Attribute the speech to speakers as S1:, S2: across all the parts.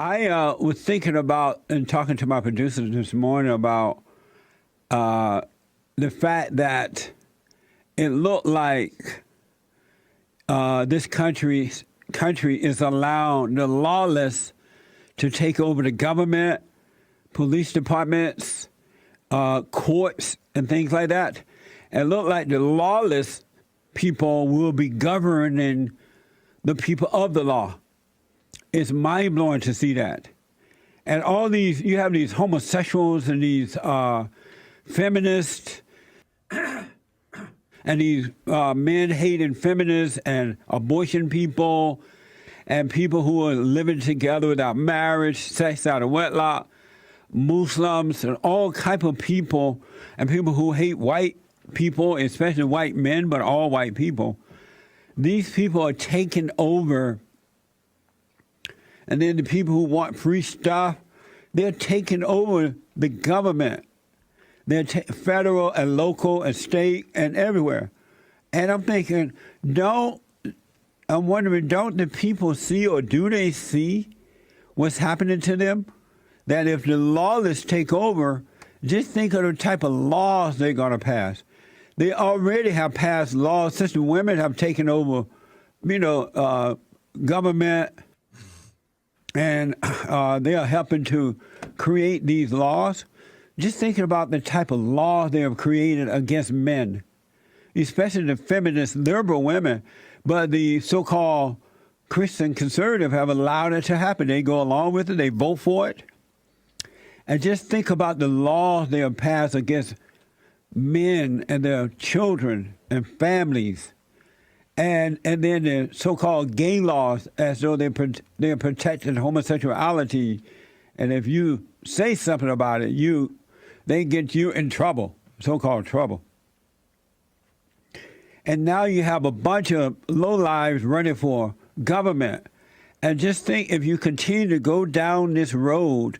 S1: I was thinking about and talking to my producers this morning about the fact that it looked like this country is allowing the lawless to take over the government, police departments, courts, and things like that. It looked like the lawless people will be governing the people of the law. It's mind-blowing to see that. And all these, you have these homosexuals and these feminists and these men-hating feminists and abortion people and people who are living together without marriage, sex out of wedlock, Muslims, and all type of people, and people who hate white people, especially white men, but all white people. These people are taking over. And then the people who want free stuff, they're taking over the government. They're federal and local and state and everywhere. And I'm thinking, I'm wondering, don't the people see, or do they see what's happening to them? That if the lawless take over, just think of the type of laws they're going to pass. They already have passed laws since the women have taken over, government, and they are helping to create these laws. Just thinking about the type of laws they have created against men, especially the feminist liberal women, but the so-called Christian conservative have allowed it to happen. They go along with it. They vote for it. And just think about the laws they have passed against men and their children and families. And then the so-called gay laws, as though they're protecting homosexuality. And if you say something about it, they get you in trouble, so-called trouble. And now you have a bunch of lowlives running for government. And just think, if you continue to go down this road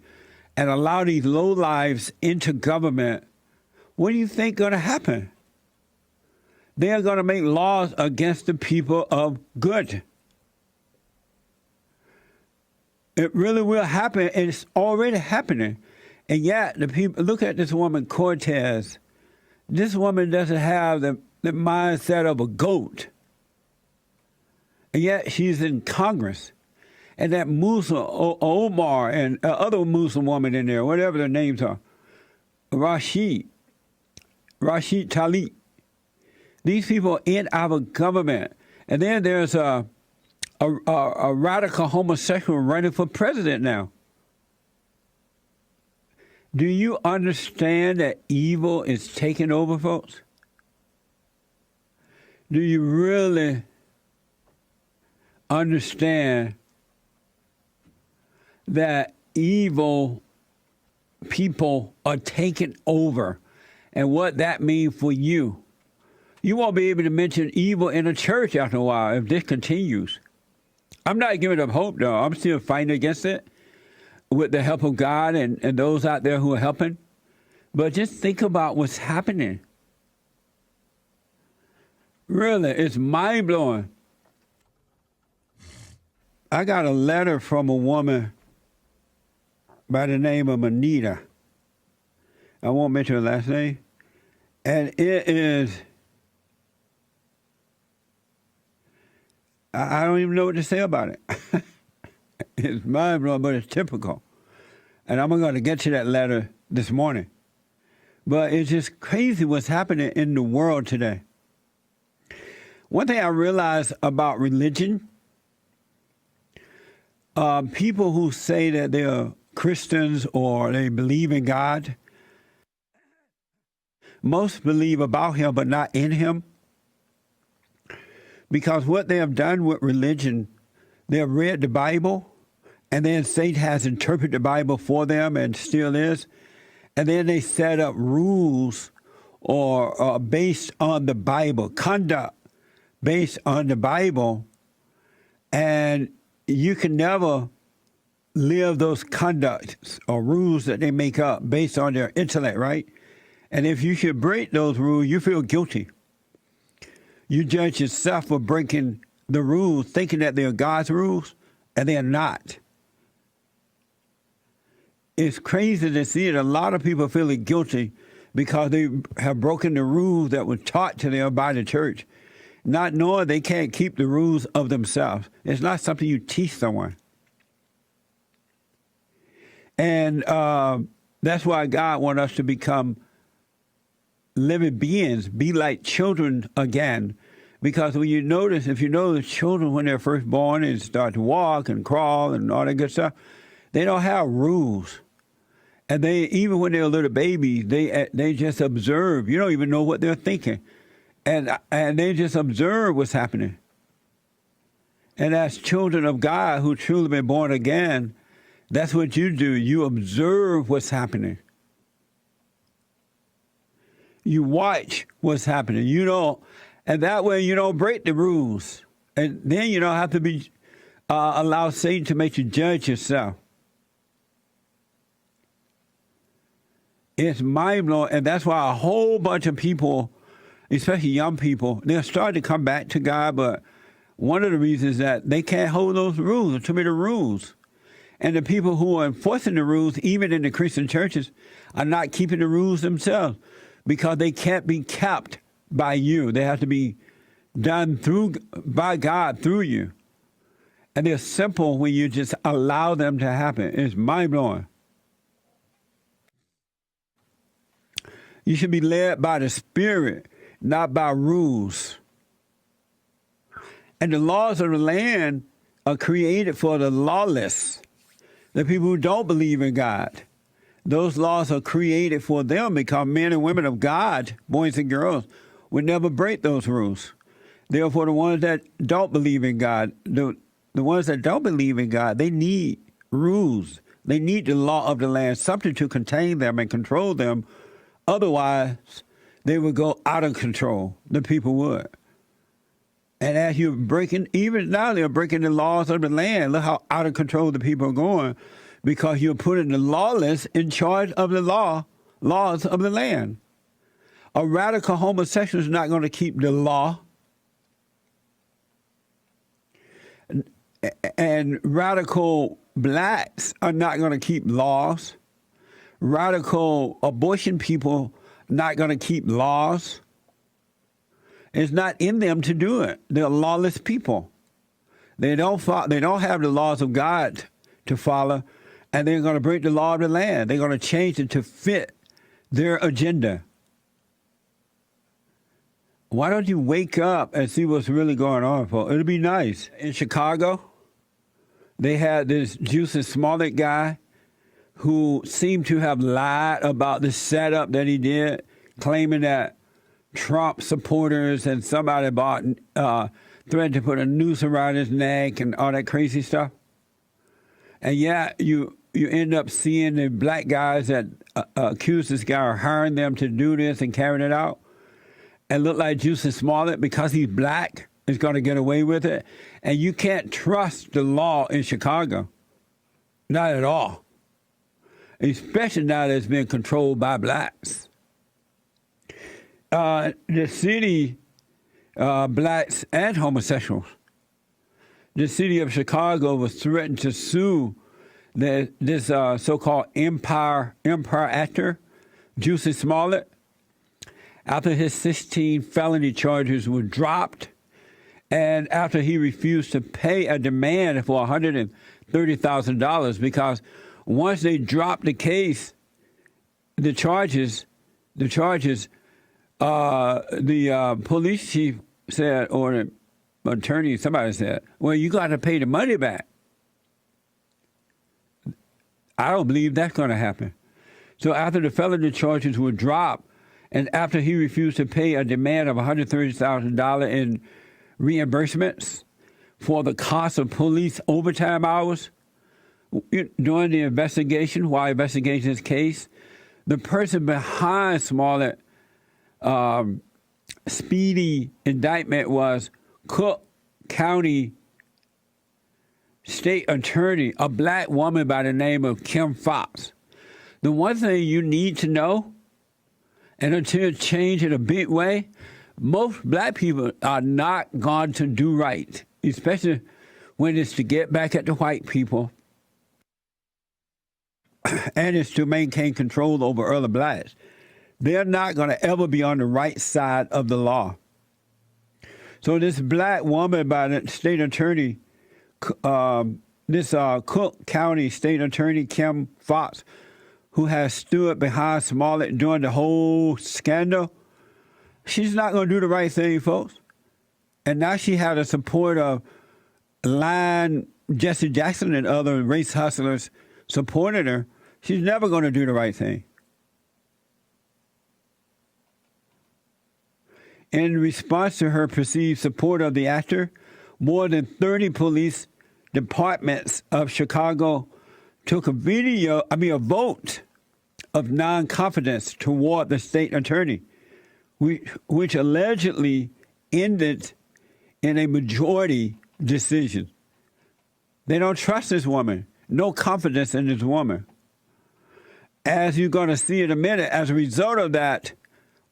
S1: and allow these lowlives into government, what do you think going to happen? They are going to make laws against the people of good. It really will happen, and it's already happening. And yet, the people, look at this woman, Cortez. This woman doesn't have the mindset of a goat. And yet, she's in Congress. And that Muslim, Omar, and other Muslim woman in there, whatever their names are, Rashid Tlaib. These people are in our government. And then there's a radical homosexual running for president now. Do you understand that evil is taking over, folks? Do you really understand that evil people are taking over and what that means for you? You won't be able to mention evil in a church after a while if this continues. I'm not giving up hope, though. I'm still fighting against it with the help of God and those out there who are helping. But just think about what's happening. Really, it's mind-blowing. I got a letter from a woman by the name of Anita. I won't mention her last name. And it is... I don't even know what to say about it. It's mind-blowing, but it's typical. And I'm going to get to that letter this morning. But it's just crazy what's happening in the world today. One thing I realized about religion, people who say that they're Christians or they believe in God, most believe about him but not in him. Because what they have done with religion, they have read the Bible, and then Satan has interpreted the Bible for them and still is. And then they set up rules or based on the Bible, conduct based on the Bible. And you can never live those conducts or rules that they make up based on their intellect, right? And if you should break those rules, you feel guilty. You judge yourself for breaking the rules, thinking that they're God's rules, and they're not. it's crazy to see it. A lot of people feeling guilty because they have broken the rules that were taught to them by the church, not knowing they can't keep the rules of themselves. It's not something you teach someone. And that's why God wants us to become living beings, be like children again. Because when you notice, if you know the children when they're first born and start to walk and crawl and all that good stuff, they don't have rules. And they, even when they're little babies, they just observe. You don't even know what they're thinking. And they just observe what's happening. And as children of God who truly been born again, that's what you do. You observe what's happening. You watch what's happening. You don't, and that way you don't break the rules. And then you don't have to be allow Satan to make you judge yourself. It's mind-blowing, and that's why a whole bunch of people, especially young people, they're starting to come back to God, but one of the reasons is that they can't hold those rules, there's too many rules. And the people who are enforcing the rules, even in the Christian churches, are not keeping the rules themselves because they can't be kept by you. They have to be done by God through you. And they're simple when you just allow them to happen. It's mind-blowing. You should be led by the Spirit, not by rules. And the laws of the land are created for the lawless, the people who don't believe in God. Those laws are created for them because men and women of God, boys and girls, would never break those rules. Therefore, the ones that don't believe in God, the ones that don't believe in God, they need rules. They need the law of the land, something to contain them and control them. Otherwise, they would go out of control. The people would. And as you're breaking, even now they're breaking the laws of the land. Look how out of control the people are going because you're putting the lawless in charge of the laws of the land. A radical homosexual is not going to keep the law. And radical blacks are not going to keep laws. Radical abortion people not going to keep laws. It's not in them to do it. They're lawless people. They don't have the laws of God to follow, and they're going to break the law of the land. They're going to change it to fit their agenda. Why don't you wake up and see what's really going on, folks? It'll be nice. In Chicago, they had this Jussie Smollett guy who seemed to have lied about the setup that he did, claiming that Trump supporters and somebody threatened to put a noose around his neck and all that crazy stuff. And yeah, you end up seeing the black guys that accuse this guy of hiring them to do this and carrying it out. And look like Jussie Smollett, because he's black, is going to get away with it. And you can't trust the law in Chicago. Not at all. Especially now that it's been controlled by blacks. The city, blacks and homosexuals, the city of Chicago was threatened to sue this so-called empire actor, Jussie Smollett, after his 16 felony charges were dropped and after he refused to pay a demand for $130,000 because once they dropped the case, the charges, the police chief said, or the attorney, somebody said, well, you got to pay the money back. I don't believe that's going to happen. So after the felony charges were dropped, and after he refused to pay a demand of $130,000 in reimbursements for the cost of police overtime hours during the investigation, while investigating his case, the person behind Smollett speedy indictment was Cook County State Attorney, a black woman by the name of Kim Foxx. The one thing you need to know, and until it change in a big way, most black people are not going to do right, especially when it's to get back at the white people. and it's to maintain control over other blacks. They're not going to ever be on the right side of the law. So this black woman by the state attorney, Cook County State Attorney Kim Foxx, who has stood behind Smollett during the whole scandal, she's not going to do the right thing, folks. And now she had the support of Line Jesse Jackson and other race hustlers supporting her. She's never going to do the right thing. In response to her perceived support of the actor, more than 30 police departments of Chicago took a vote of non-confidence toward the state attorney, which allegedly ended in a majority decision. They don't trust this woman. No confidence in this woman. As you're going to see in a minute, as a result of that,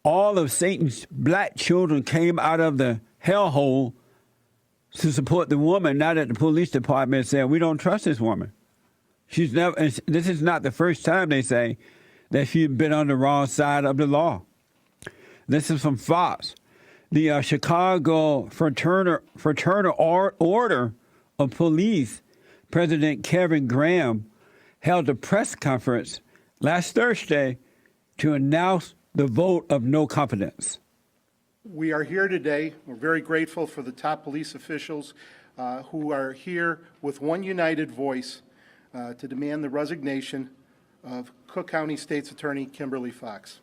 S1: all of Satan's black children came out of the hellhole to support the woman. Now that the police department said, we don't trust this woman. She's never. This is not the first time they say that she's been on the wrong side of the law. This is from Foxx. The Chicago Fraternal Order of Police, President Kevin Graham, held a press conference last Thursday to announce the vote of no confidence.
S2: We are here today. We're very grateful for the top police officials who are here with one united voice to demand the resignation of Cook County State's Attorney Kimberly Foxx.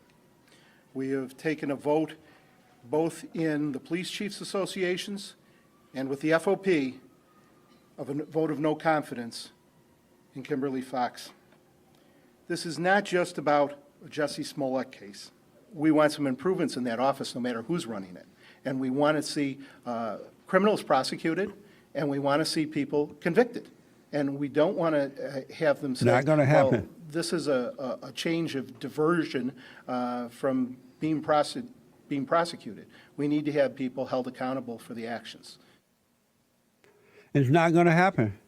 S2: We have taken a vote both in the Police Chiefs Associations and with the FOP of a vote of no confidence in Kimberly Foxx. This is not just about a Jussie Smollett case. We want some improvements in that office no matter who's running it. And we want to see criminals prosecuted, and we want to see people convicted. And we don't want to have them say,
S1: not going to happen.
S2: Well, this is a change of diversion from being prosecuted. We need to have people held accountable for the actions.
S1: It's not going to happen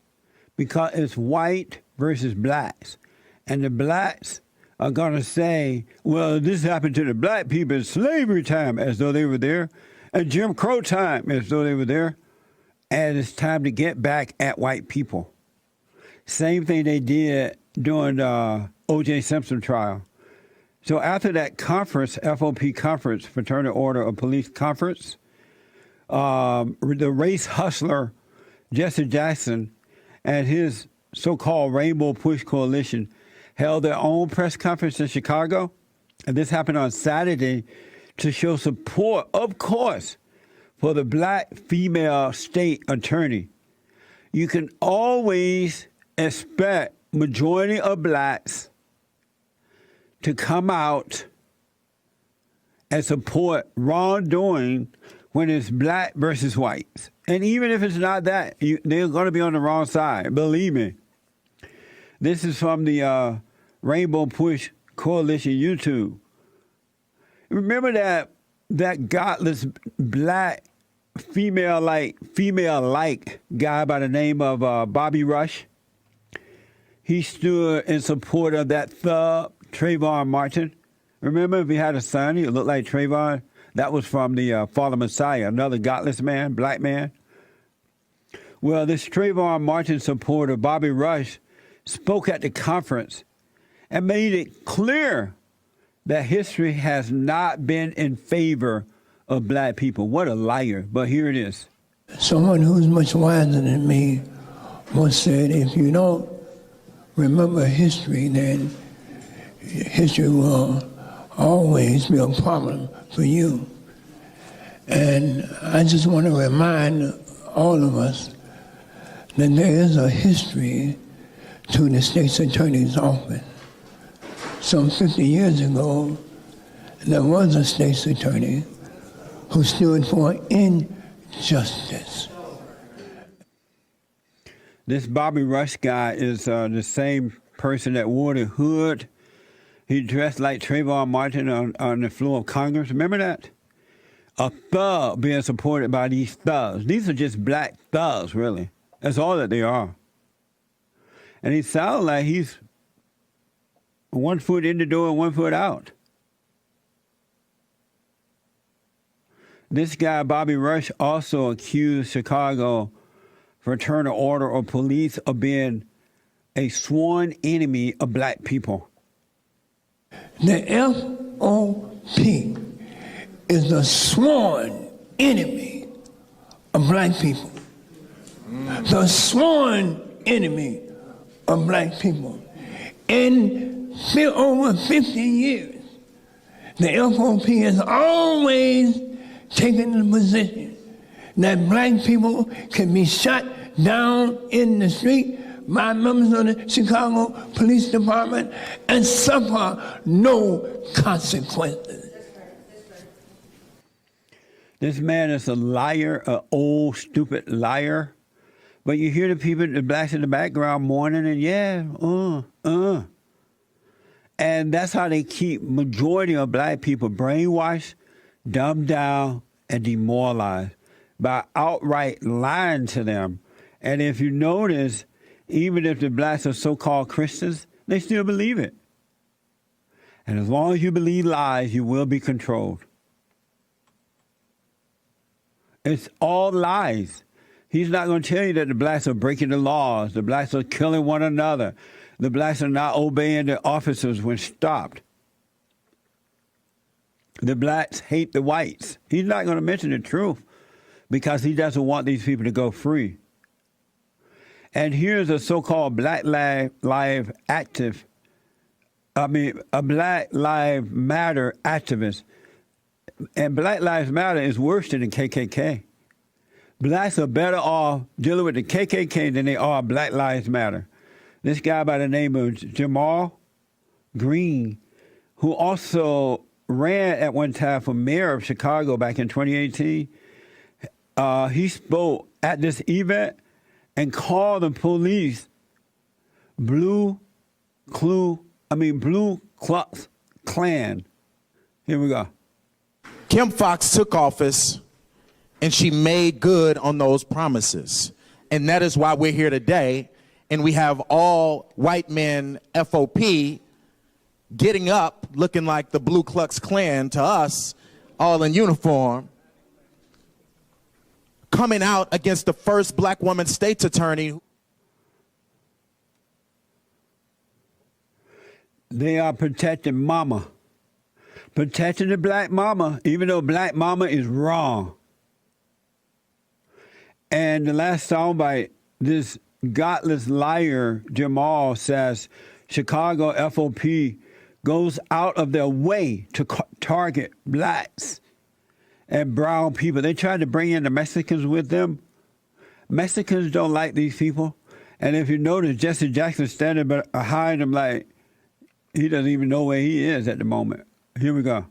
S1: because it's white versus blacks. And the blacks are going to say, well, this happened to the black people in slavery time as though they were there, and Jim Crow time as though they were there, and it's time to get back at white people. Same thing they did during the O.J. Simpson trial. So after that conference, FOP conference, Fraternal Order of Police conference, the race hustler Jesse Jackson and his so-called Rainbow Push Coalition held their own press conference in Chicago, and this happened on Saturday to show support, of course, for the black female state attorney. You can always expect majority of blacks to come out and support wrongdoing when it's black versus whites. And even if it's not that, they're going to be on the wrong side, believe me. This is from the Rainbow Push Coalition YouTube. Remember that godless black female-like guy by the name of Bobby Rush? He stood in support of that thug, Trayvon Martin. Remember, if he had a son, he looked like Trayvon. That was from the Father Messiah, another godless man, black man. Well, this Trayvon Martin supporter, Bobby Rush, spoke at the conference and made it clear that history has not been in favor of black people. What a liar, but here it is.
S3: Someone who's much wiser than me once said, if you don't remember history, then history will always be a problem for you. And I just want to remind all of us that there is a history to the state's attorney's office. Some 50 years ago, there was a state's attorney who stood for injustice.
S1: This Bobby Rush guy is the same person that wore the hood. He dressed like Trayvon Martin on the floor of Congress. Remember that? A thug being supported by these thugs. These are just black thugs, really. That's all that they are. And he sounds like he's one foot in the door and one foot out. This guy, Bobby Rush, also accused Chicago Fraternal Order of Police of being a sworn enemy of black people.
S3: The FOP is a sworn enemy of black people. The sworn enemy of black people. In over 50 years, the FOP has always taken the position that black people can be shot down in the street by members of the Chicago Police Department and suffer no consequences.
S1: This man is a liar, an old, stupid liar. But you hear the people, the blacks in the background mourning and And that's how they keep majority of black people brainwashed, dumbed down, and demoralized by outright lying to them. And if you notice, even if the blacks are so-called Christians, they still believe it. And as long as you believe lies, you will be controlled. It's all lies. He's not going to tell you that the blacks are breaking the laws, the blacks are killing one another, the blacks are not obeying the officers when stopped. The blacks hate the whites. He's not going to mention the truth because he doesn't want these people to go free. And here's a so-called Black Lives active, a Black Lives Matter activist. And Black Lives Matter is worse than the KKK. Blacks are better off dealing with the KKK than they are Black Lives Matter. This guy by the name of Jamal Green, who also ran at one time for mayor of Chicago back in 2018, he spoke at this event and called the police Blue Klux Klan. Here we go.
S4: Kim Foxx took office and she made good on those promises. And that is why we're here today. And we have all white men FOP getting up looking like the Blue Klux Klan to us, all in uniform, coming out against the first black woman state's attorney.
S1: They are protecting mama. Protecting the black mama, even though black mama is wrong. And the last soundbite, this godless liar, Jamal, says Chicago FOP goes out of their way to target blacks and brown people. They tried to bring in the Mexicans with them. Mexicans don't like these people. And if you notice, Jesse Jackson standing behind him like he doesn't even know where he is at the moment. Here we go.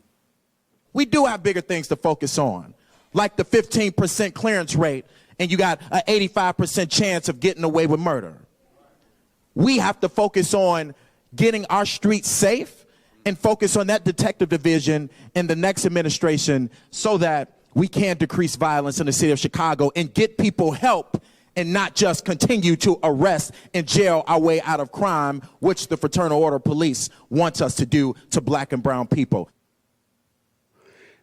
S4: We do have bigger things to focus on, like the 15% clearance rate, and you got an 85% chance of getting away with murder. We have to focus on getting our streets safe and focus on that detective division in the next administration so that we can decrease violence in the city of Chicago and get people help and not just continue to arrest and jail our way out of crime, which the Fraternal Order Police wants us to do to black and brown people.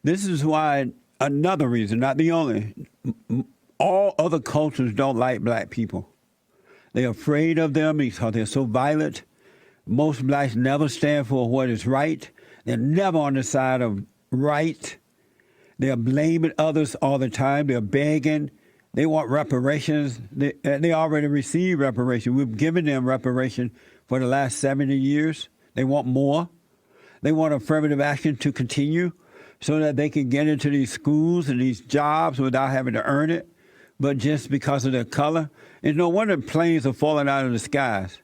S1: This is why, another reason, not the only, all other cultures don't like black people. They're afraid of them because they're so violent. Most blacks never stand for what is right. They're never on the side of right. They're blaming others all the time. They're begging. They want reparations. They already received reparations. We've given them reparation for the last 70 years. They want more. They want affirmative action to continue so that they can get into these schools and these jobs without having to earn it, but just because of their color. It's no wonder planes are falling out of the skies.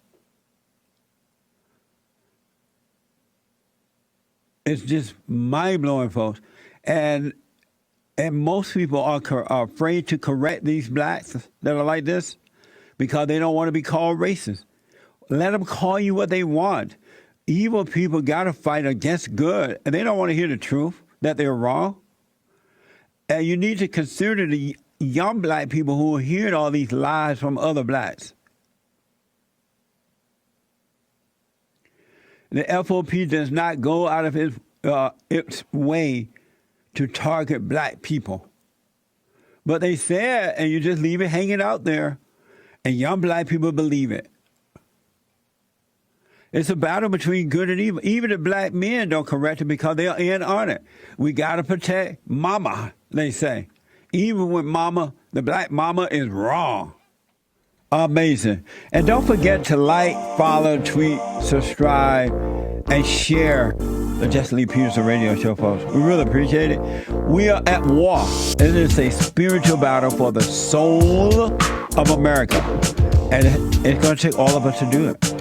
S1: It's just mind-blowing, folks. And most people are afraid to correct these blacks that are like this because they don't want to be called racist. Let them call you what they want. Evil people got to fight against good, and they don't want to hear the truth, that they're wrong. And you need to consider the young black people who are hearing all these lies from other blacks. The FOP does not go out of its way to target black people. But they say it, and you just leave it hanging out there, and young black people believe it. It's a battle between good and evil. Even the black men don't correct it because they're in on it. We got to protect mama, they say. Even when mama, the black mama, is wrong. Amazing. And don't forget to like, follow, tweet, subscribe, and share the Jussie Lee Peterson radio show, folks. We really appreciate it. We are at war. It is a spiritual battle for the soul of America. And it's going to take all of us to do it.